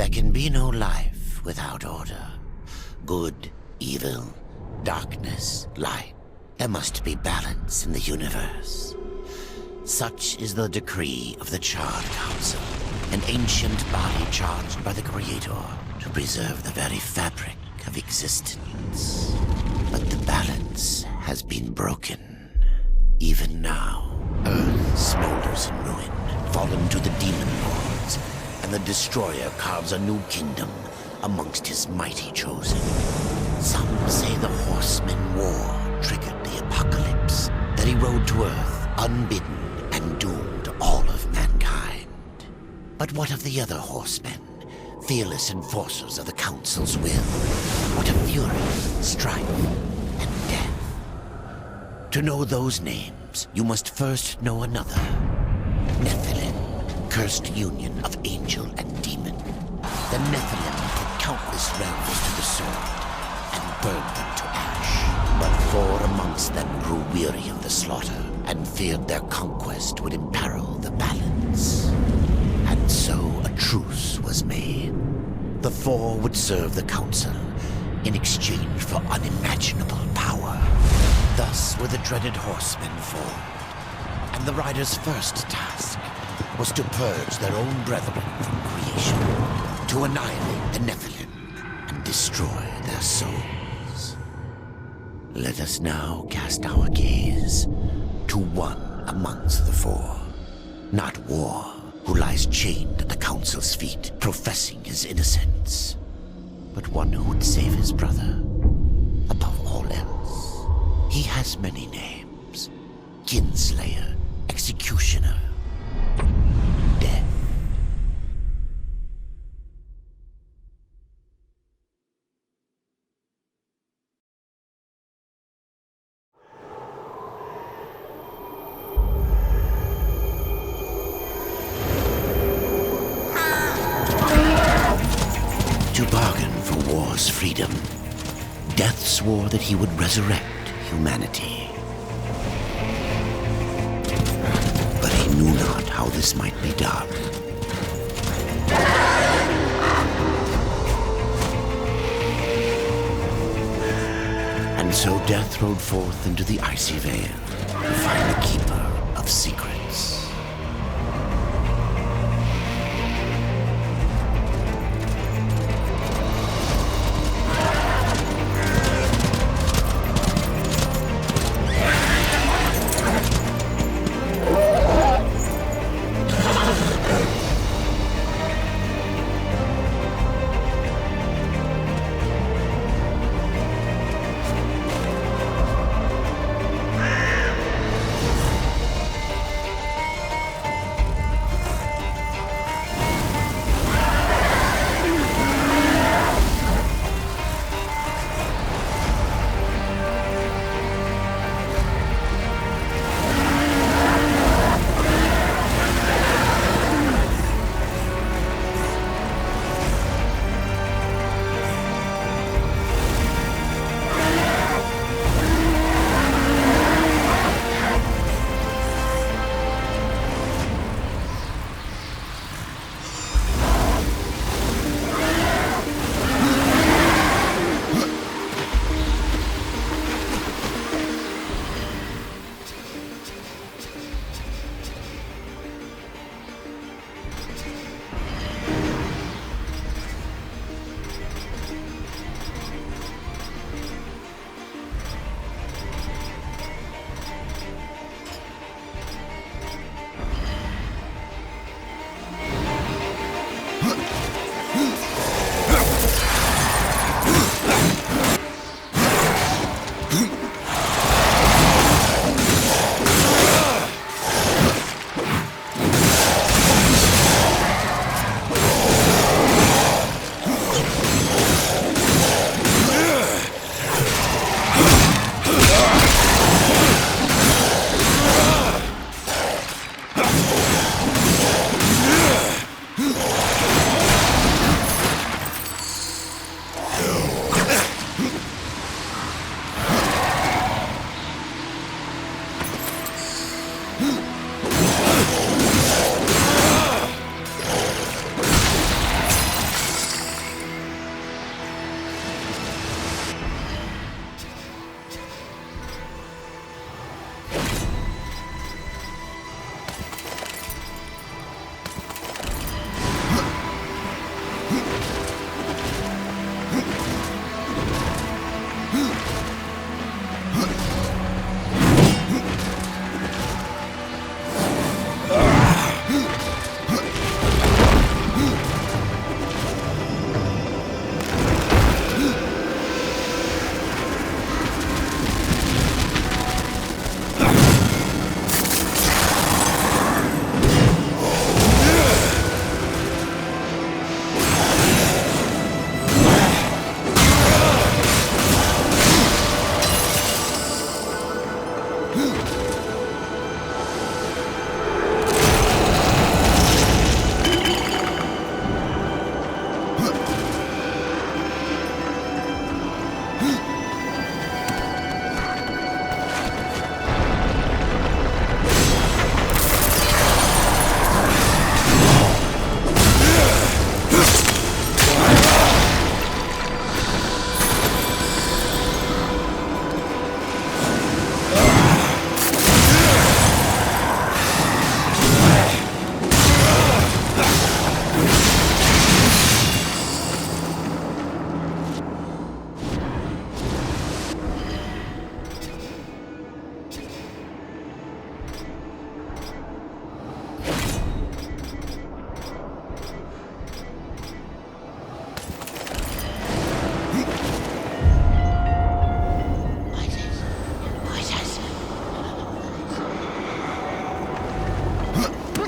There can be no life without order. Good, evil, darkness, light. There must be balance in the universe. Such is the decree of the Charred Council, an ancient body charged by the Creator to preserve the very fabric of existence. But the balance has been broken. Even now, Earth smolders in ruin, fallen to the demon lords, and the Destroyer carves a new kingdom amongst his mighty chosen. Some say the Horseman War triggered the apocalypse, that he rode to Earth unbidden and doomed all of mankind. But what of the other horsemen, fearless enforcers of the Council's will? What of fury, strife, and death? To know those names, you must first know another. Nephilim, cursed union of angel and demon. The Nephilim put countless realms to the sword and burned them to ash. But 4 amongst them grew weary of the slaughter and feared their conquest would imperil the balance. And so a truce was made. The 4 would serve the Council in exchange for unimaginable power. Thus were the dreaded horsemen formed, and the riders' first task was to purge their own brethren from creation, to annihilate the Nephilim and destroy their souls. Let us now cast our gaze to one amongst the 4, not War, who lies chained at the Council's feet, professing his innocence, but one who would save his brother above all else. He has many names: Kinslayer, Executioner, Death. To bargain for war's freedom, Death swore that he would resurrect humanity. But he knew not how this might be done. And so Death rode forth into the icy veil to find the Keeper of Secrets.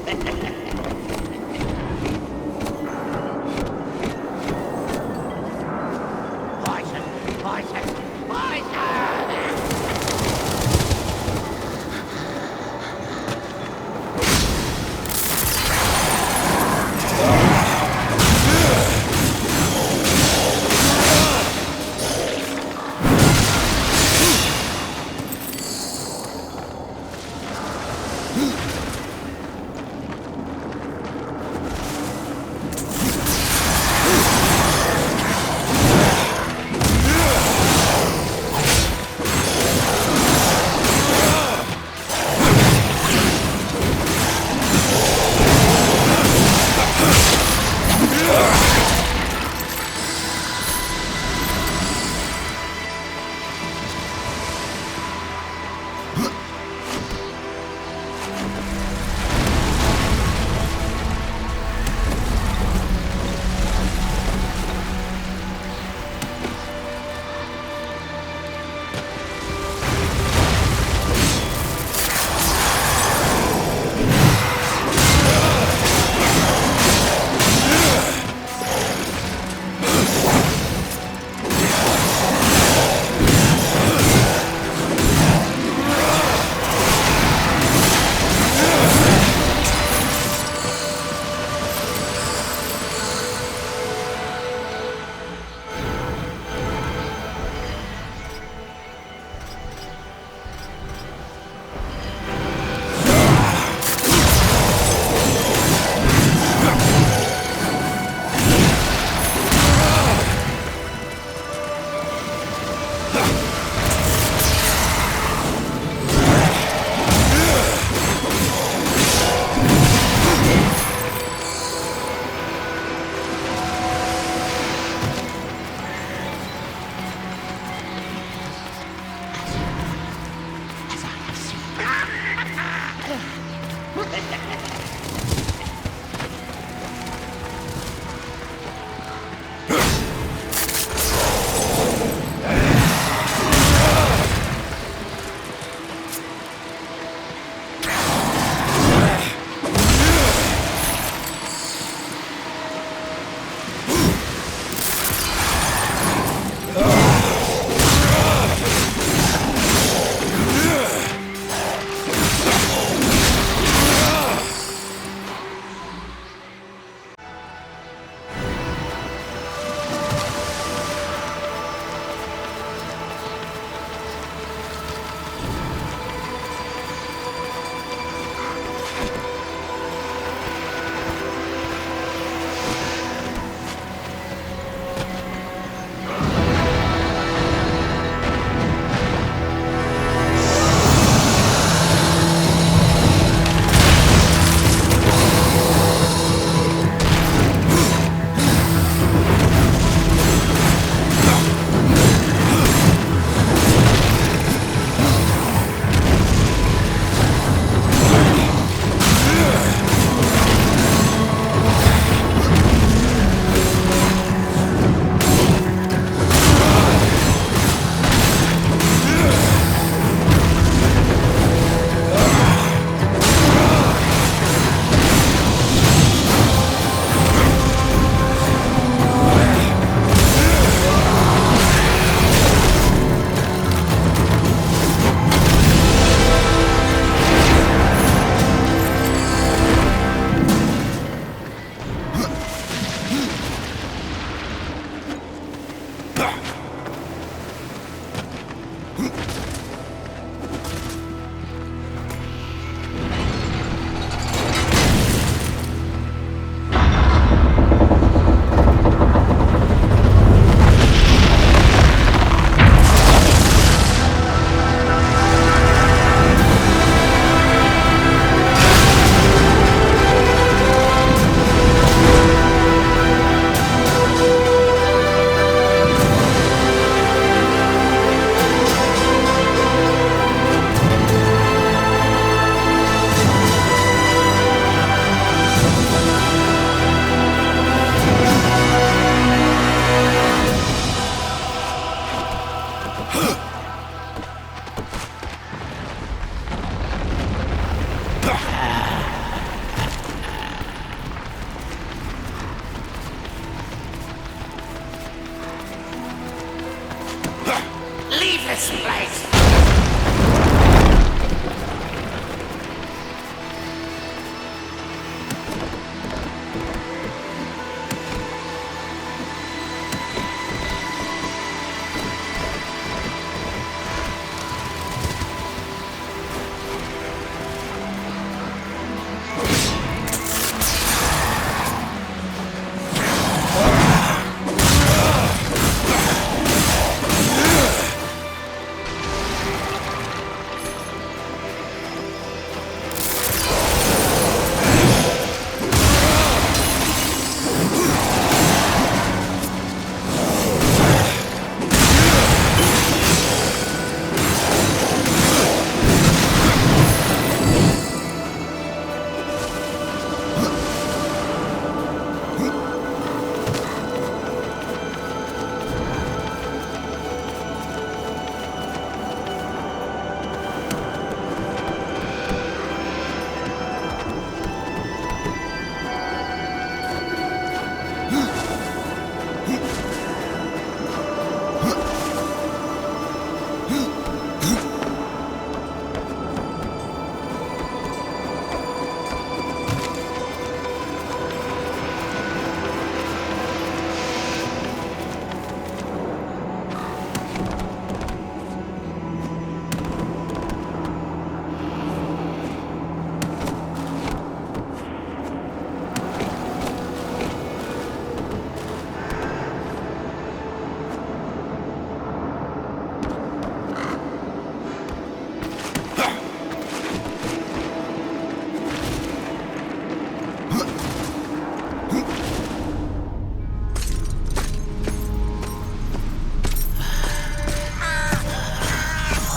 Poison! Poison! Poison!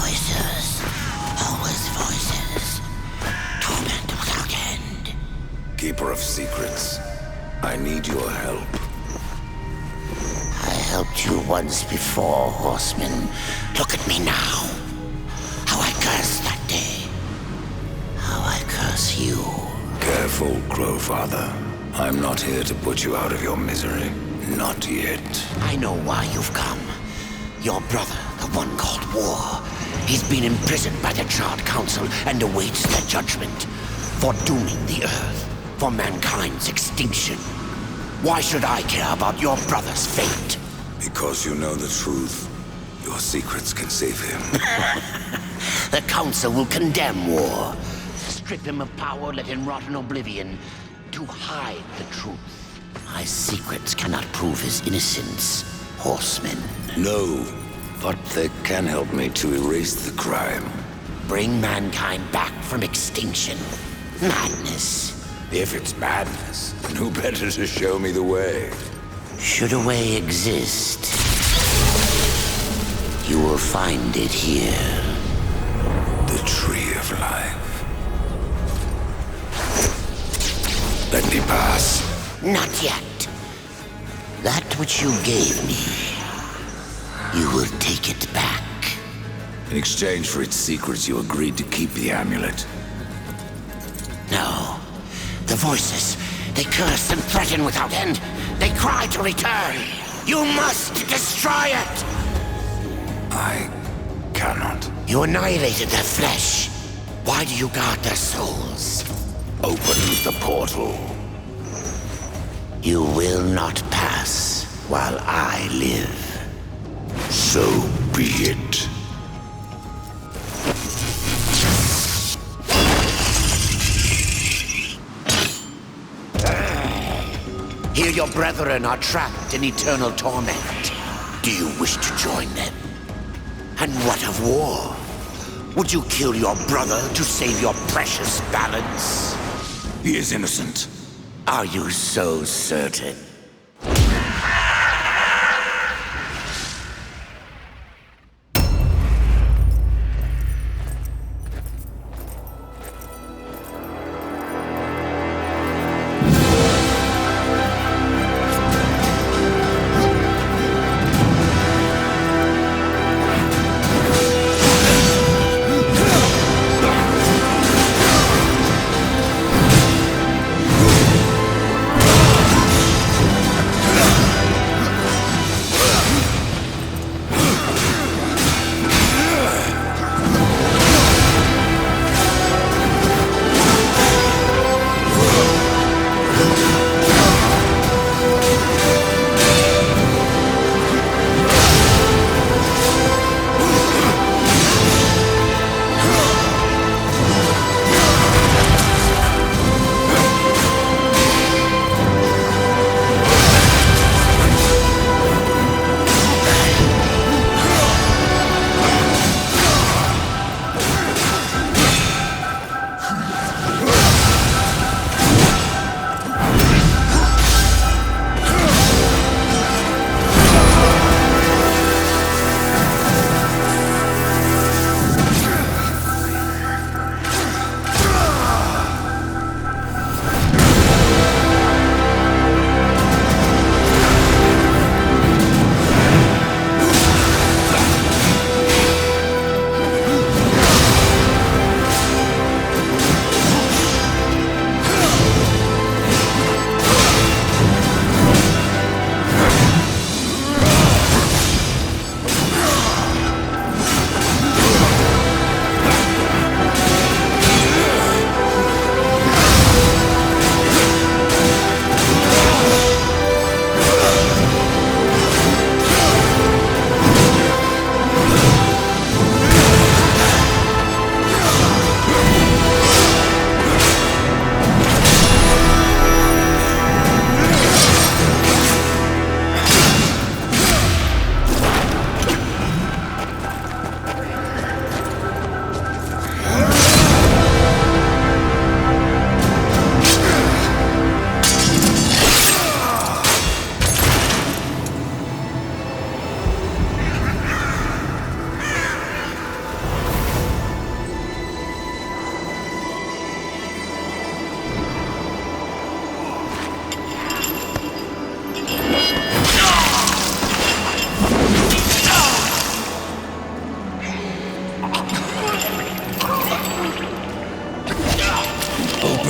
Voices. Always voices. Torment without end. Keeper of secrets, I need your help. I helped you once before, Horseman. Look at me now. How I cursed that day. How I curse you. Careful, Crowfather. I'm not here to put you out of your misery. Not yet. I know why you've come. Your brother, the one called War. He's been imprisoned by the Charred Council and awaits their judgment. For dooming the Earth. For mankind's extinction. Why should I care about your brother's fate? Because you know the truth. Your secrets can save him. The Council will condemn War. Strip him of power, let him rot in oblivion. To hide the truth. My secrets cannot prove his innocence, Horseman. No, but they can help me to erase the crime. Bring mankind back from extinction. Madness. If it's madness, who better to show me the way? Should a way exist, you will find it here. The Tree of Life. Let me pass. Not yet. That which you gave me, you will take it back. In exchange for its secrets, you agreed to keep the amulet. No. The voices, they curse and threaten without end. They cry to return. You must destroy it! I cannot. You annihilated their flesh. Why do you guard their souls? Open the portal. You will not pass while I live. So be it. Here your brethren are trapped in eternal torment. Do you wish to join them? And what of War? Would you kill your brother to save your precious balance? He is innocent. Are you so certain?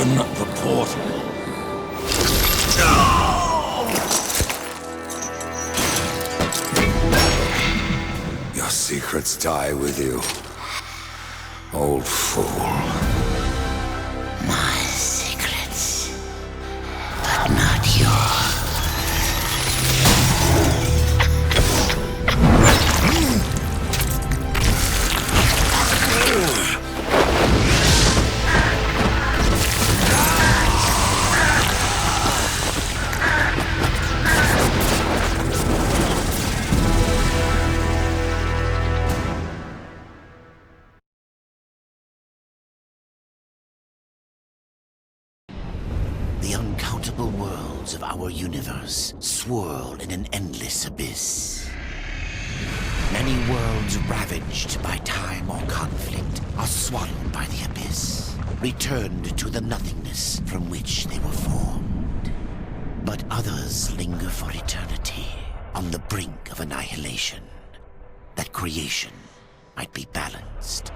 Open the portal. Your secrets die with you, old fool. My secrets, but not yours. The uncountable worlds of our universe swirl in an endless abyss. Many worlds ravaged by time or conflict are swallowed by the abyss, returned to the nothingness from which they were formed. But others linger for eternity on the brink of annihilation, that creation might be balanced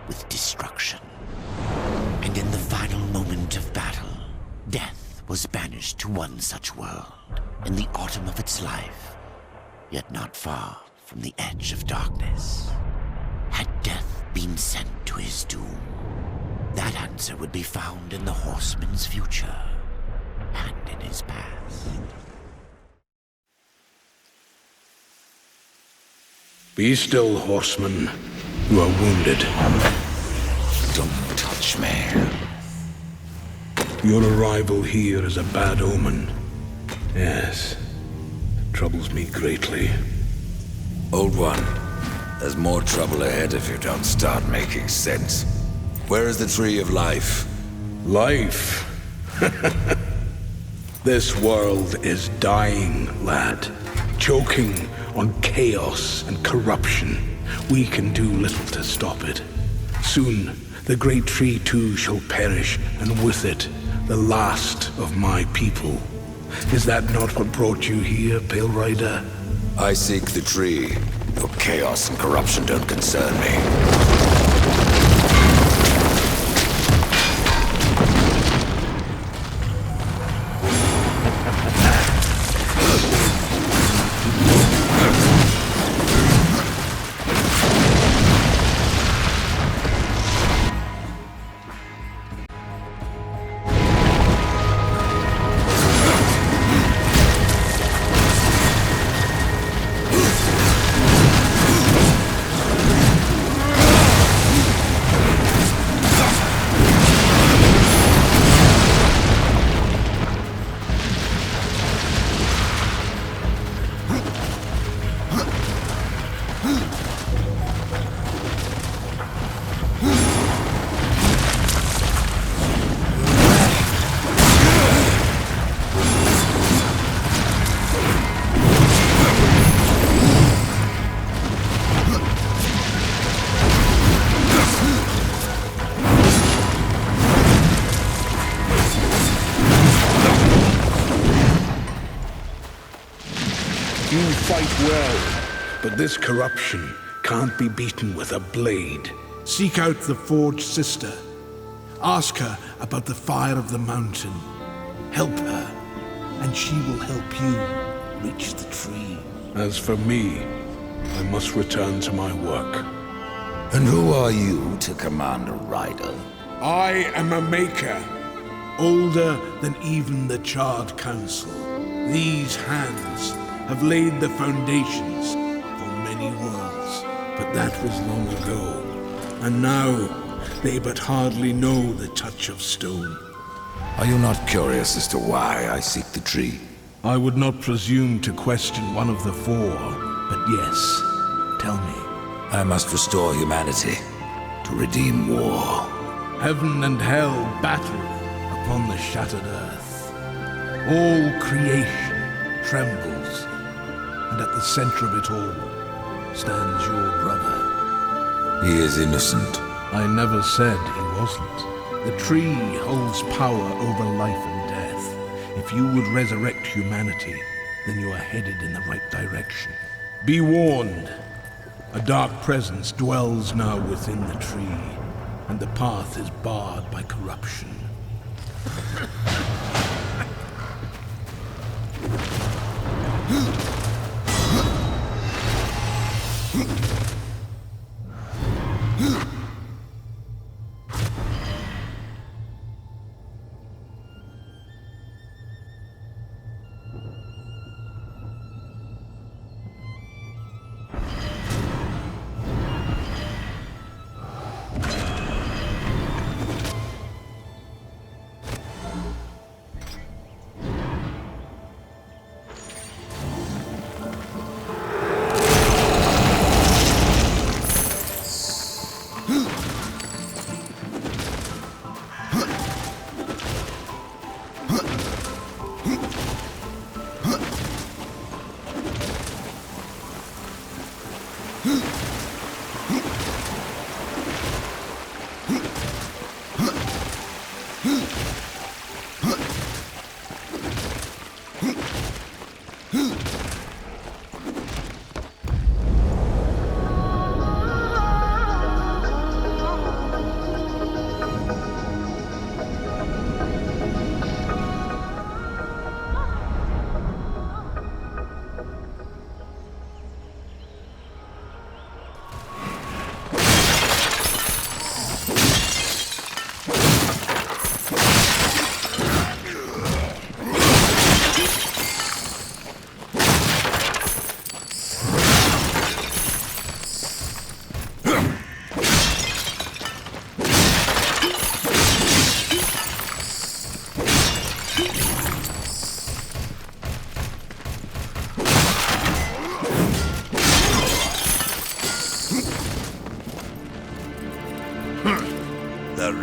with destruction. And in the final moment of battle, death was banished to one such world in the autumn of its life, yet not far from the edge of darkness. Had death been sent to his doom? That answer would be found in the horseman's future and in his past. Be still, horseman. You are wounded. Don't touch me. Your arrival here is a bad omen. Yes, it troubles me greatly. Old one, there's more trouble ahead if you don't start making sense. Where is the tree of life? Life? This world is dying, lad. Choking on chaos and corruption. We can do little to stop it. Soon, the great tree too shall perish, and with it, the last of my people. Is that not what brought you here, Pale Rider? I seek the tree. Your chaos and corruption don't concern me. You fight well, but this corruption can't be beaten with a blade. Seek out the Forged Sister. Ask her about the fire of the mountain. Help her, and she will help you reach the tree. As for me, I must return to my work. And who are you to command a rider? I am a maker, older than even the Charred Council. These hands have laid the foundations for many worlds, but that was long ago. And now, they but hardly know the touch of stone. Are you not curious as to why I seek the tree? I would not presume to question one of the four, but yes, tell me. I must restore humanity, to redeem war. Heaven and hell battle upon the shattered earth. All creation trembles, and at the center of it all stands your brother. He is innocent. I never said he wasn't. The tree holds power over life and death. If you would resurrect humanity, then you are headed in the right direction. Be warned. A dark presence dwells now within the tree, and the path is barred by corruption.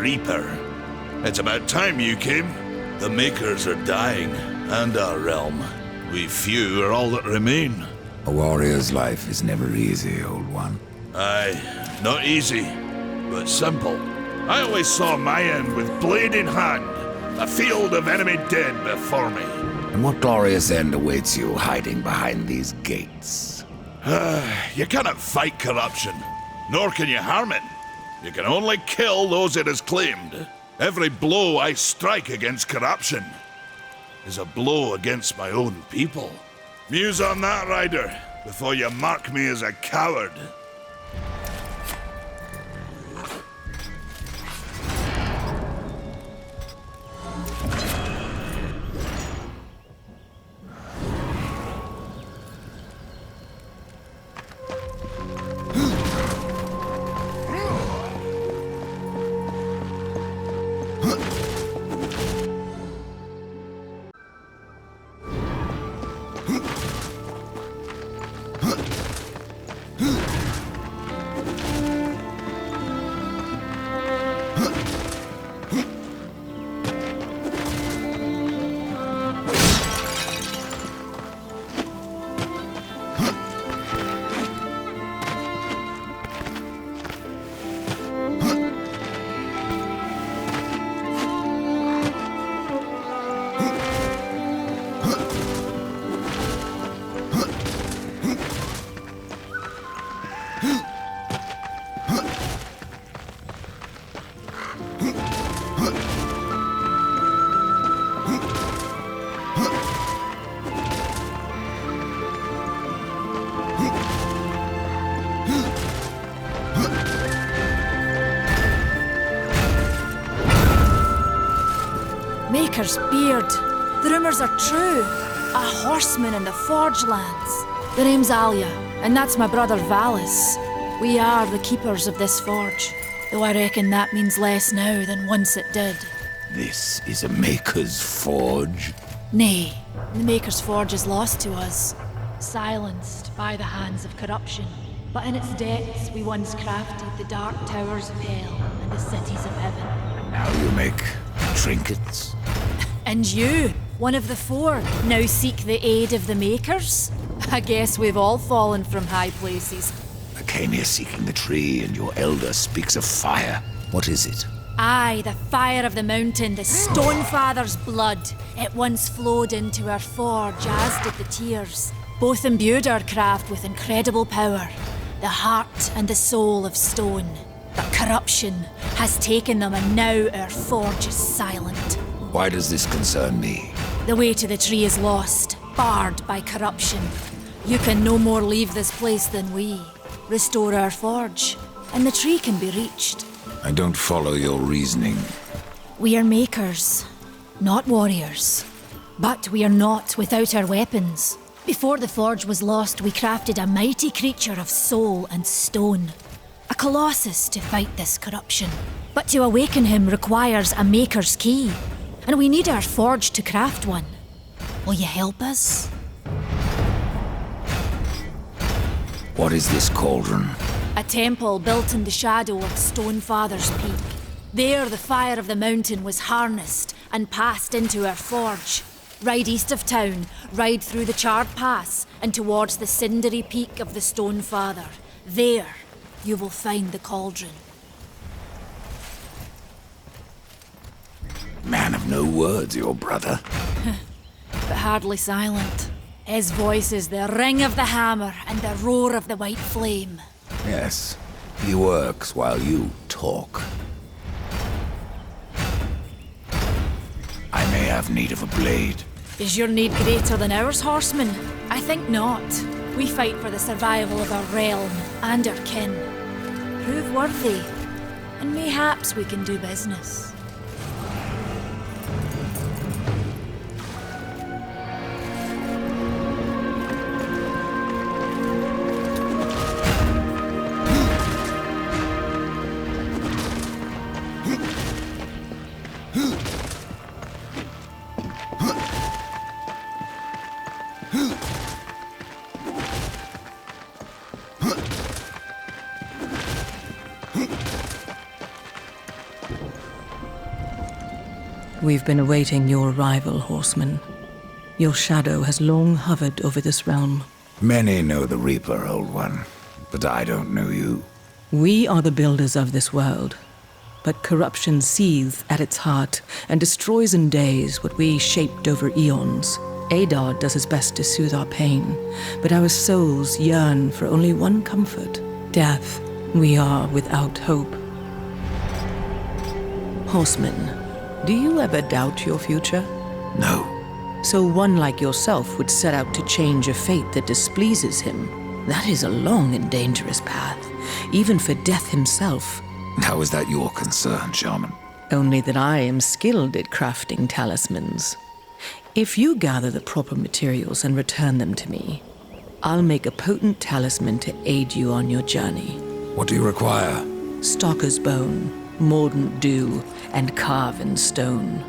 Reaper. It's about time you came. The Makers are dying, and our realm. We few are all that remain. A warrior's life is never easy, old one. Aye, not easy, but simple. I always saw my end with blade in hand, a field of enemy dead before me. And what glorious end awaits you hiding behind these gates? You cannot fight corruption, nor can you harm it. You can only kill those it has claimed. Every blow I strike against corruption is a blow against my own people. Muse on that, Ryder, before you mark me as a coward. Maker's beard. The rumors are true. A horseman in the Forge lands. The name's Alia, and that's my brother Valis. We are the keepers of this forge, though I reckon that means less now than once it did. This is a Maker's forge? Nay, the Maker's forge is lost to us, silenced by the hands of corruption. But in its depths we once crafted the dark towers of hell and the cities of heaven. Now you make trinkets? And you, one of the four, now seek the aid of the Makers? I guess we've all fallen from high places. I came here seeking the tree, and your elder speaks of fire. What is it? Aye, the fire of the mountain, the Stonefather's blood. It once flowed into our forge, as did the tears. Both imbued our craft with incredible power, the heart and the soul of stone. But corruption has taken them, and now our forge is silent. Why does this concern me? The way to the tree is lost, barred by corruption. You can no more leave this place than we. Restore our forge, and the tree can be reached. I don't follow your reasoning. We are makers, not warriors. But we are not without our weapons. Before the forge was lost, we crafted a mighty creature of soul and stone. A colossus to fight this corruption. But to awaken him requires a maker's key. And we need our forge to craft one. Will you help us? What is this cauldron? A temple built in the shadow of Stonefather's Peak. There the fire of the mountain was harnessed and passed into our forge. Ride east of town, ride through the charred pass and towards the cindery peak of the Stonefather. There you will find the cauldron. Man of no words, your brother. But hardly silent. His voice is the ring of the hammer and the roar of the white flame. Yes, he works while you talk. I may have need of a blade. Is your need greater than ours, horseman? I think not. We fight for the survival of our realm and our kin. Prove worthy, and mayhaps we can do business. We've been awaiting your arrival, horseman. Your shadow has long hovered over this realm. Many know the Reaper, Old One, but I don't know you. We are the builders of this world, but corruption seethes at its heart and destroys in days what we shaped over eons. Adar does his best to soothe our pain, but our souls yearn for only one comfort: death. We are without hope. Horseman, do you ever doubt your future? No. So one like yourself would set out to change a fate that displeases him. That is a long and dangerous path, even for death himself. How is that your concern, Shaman? Only that I am skilled at crafting talismans. If you gather the proper materials and return them to me, I'll make a potent talisman to aid you on your journey. What do you require? Stalker's bone, mordant dew, and carven stone.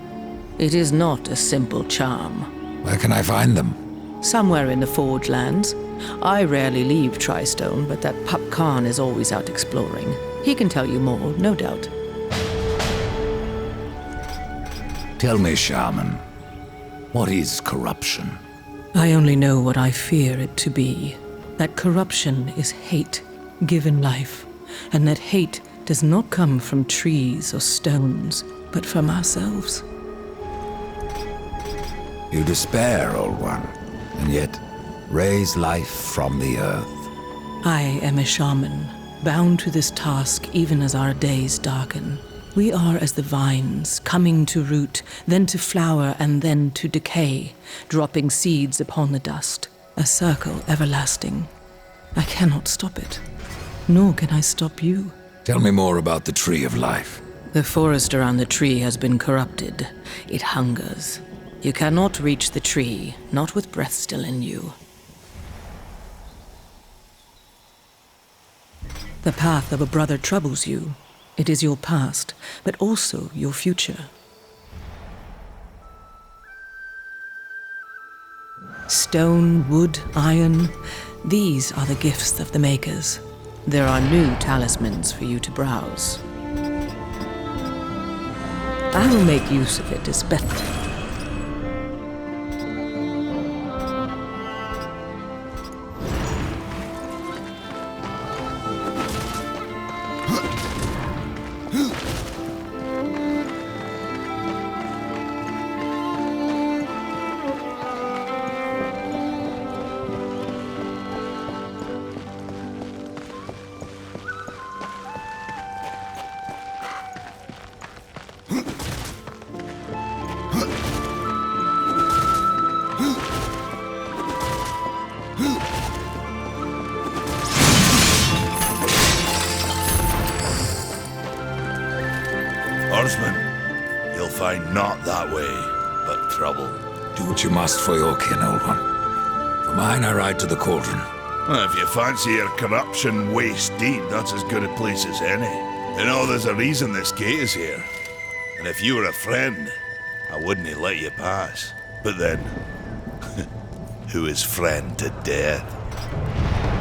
It is not a simple charm. Where can I find them? Somewhere in the Forge Lands. I rarely leave Tristone, but that Pup Khan is always out exploring. He can tell you more, no doubt. Tell me, Shaman, what is corruption? I only know what I fear it to be. That corruption is hate given life, and that hate does not come from trees or stones, but from ourselves. You despair, Old One, and yet raise life from the earth. I am a shaman, bound to this task even as our days darken. We are as the vines, coming to root, then to flower, and then to decay, dropping seeds upon the dust. A circle everlasting. I cannot stop it, nor can I stop you. Tell me more about the Tree of Life. The forest around the tree has been corrupted. It hungers. You cannot reach the tree, not with breath still in you. The path of a brother troubles you. It is your past, but also your future. Stone, wood, iron, these are the gifts of the makers. There are new talismans for you to browse. I will make use of it as best. Horseman, you'll find naught that way, but trouble. Do what you must for your kin, Old One. For mine, I ride to the cauldron. Well, if you fancy your corruption waist deep, that's as good a place as any. You know, there's a reason this gate is here. And if you were a friend, I wouldn't let you pass. But then, who is friend to death?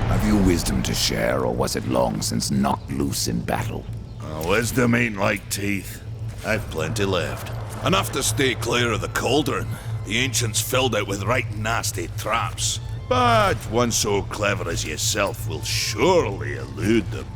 Have you wisdom to share, or was it long since knocked loose in battle? Wisdom ain't like teeth. I've plenty left. Enough to stay clear of the cauldron. The ancients filled it with right nasty traps. But one so clever as yourself will surely elude them.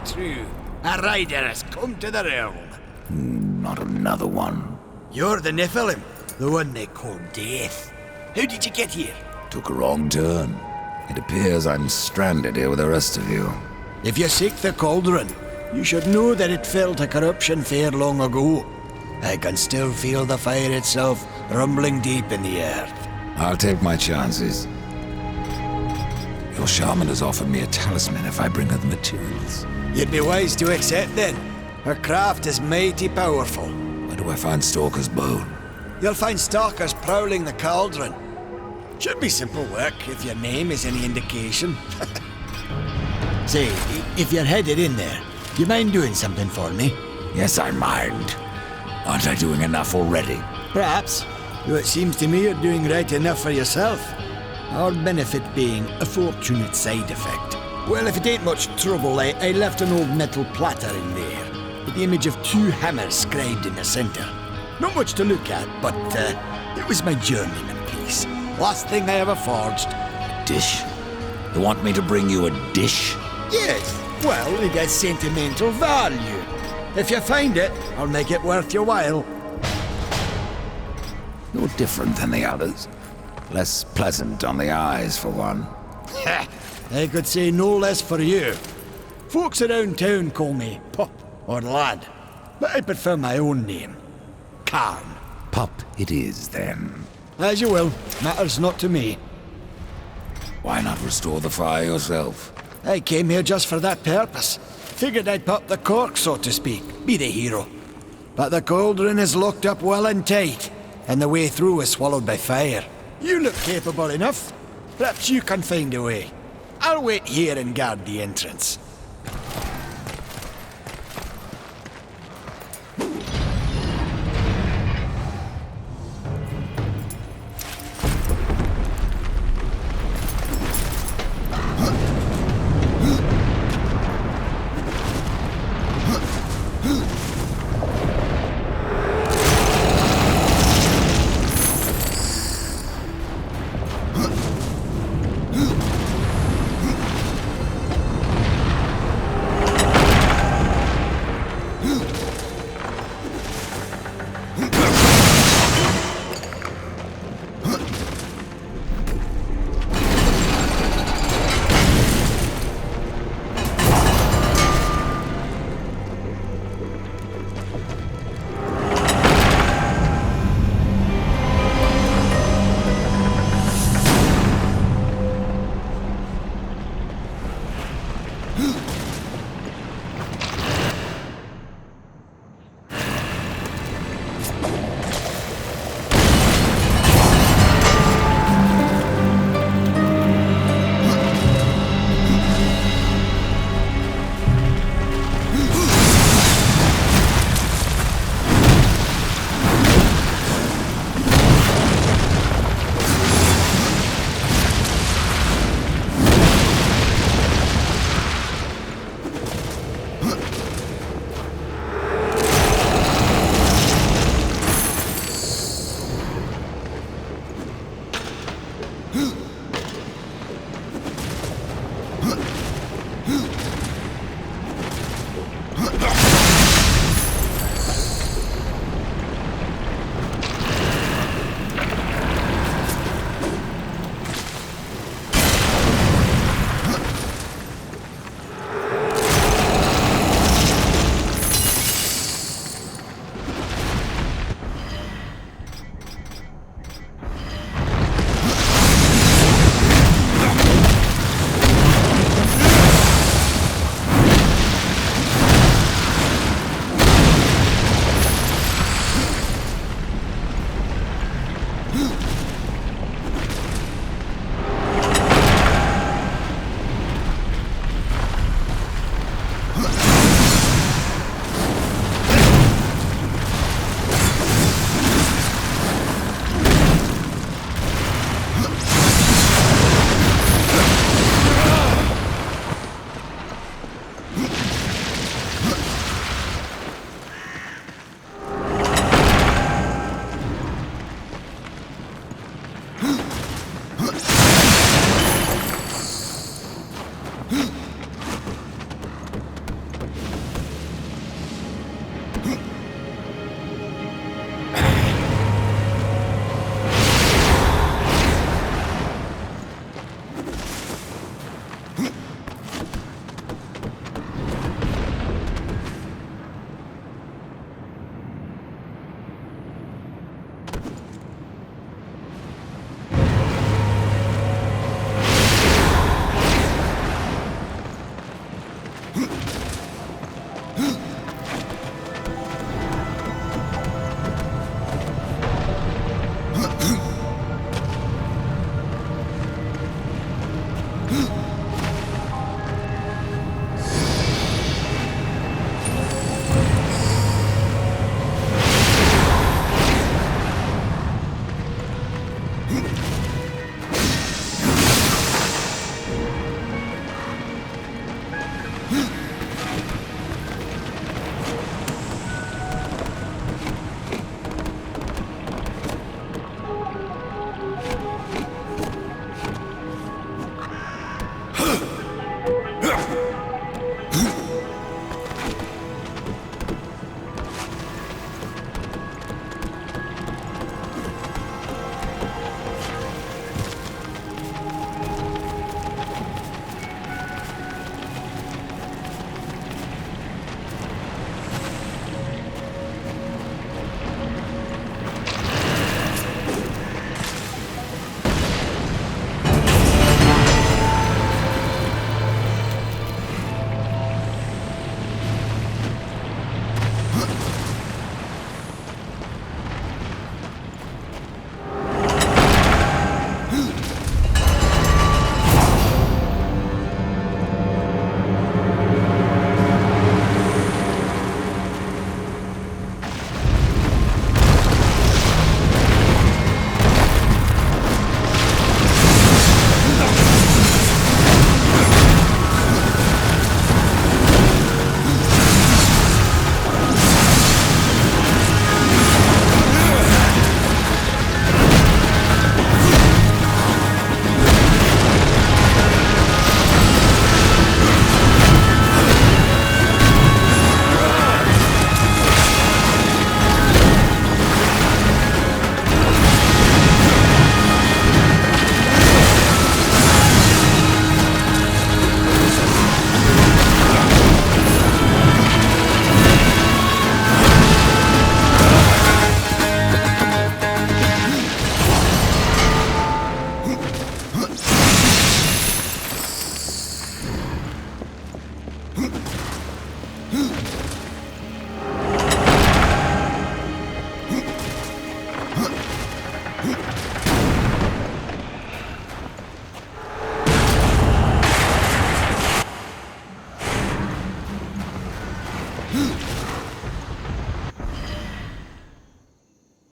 true. A rider has come to the realm. Not another one. You're the Nephilim, the one they call Death. How did you get here? Took a wrong turn. It appears I'm stranded here with the rest of you. If you seek the cauldron, you should know that it fell to corruption fair long ago. I can still feel the fire itself rumbling deep in the earth. I'll take my chances. Your shaman has offered me a talisman if I bring her the materials. You'd be wise to accept then. Her craft is mighty powerful. Where do I find Stalker's bone? You'll find stalkers prowling the cauldron. Should be simple work if your name is any indication. Say, if you're headed in there, you mind doing something for me? Yes, I mind. Aren't I doing enough already? Perhaps. Though it seems to me you're doing right enough for yourself. Our benefit being a fortunate side effect. Well, if it ain't much trouble, I left an old metal platter in there, with the image of 2 hammers scribed in the center. Not much to look at, but it was my journeyman piece. Last thing I ever forged. Dish? You want me to bring you a dish? Yes, well, it has sentimental value. If you find it, I'll make it worth your while. No different than the others. Less pleasant on the eyes, for one. I could say no less for you. Folks around town call me Pup or Lad, but I prefer my own name. Karn. Pup it is, then. As you will. Matters not to me. Why not restore the fire yourself? I came here just for that purpose. Figured I'd pop the cork, so to speak. Be the hero. But the cauldron is locked up well and tight, and the way through is swallowed by fire. You look capable enough. Perhaps you can find a way. I'll wait here and guard the entrance. Huh?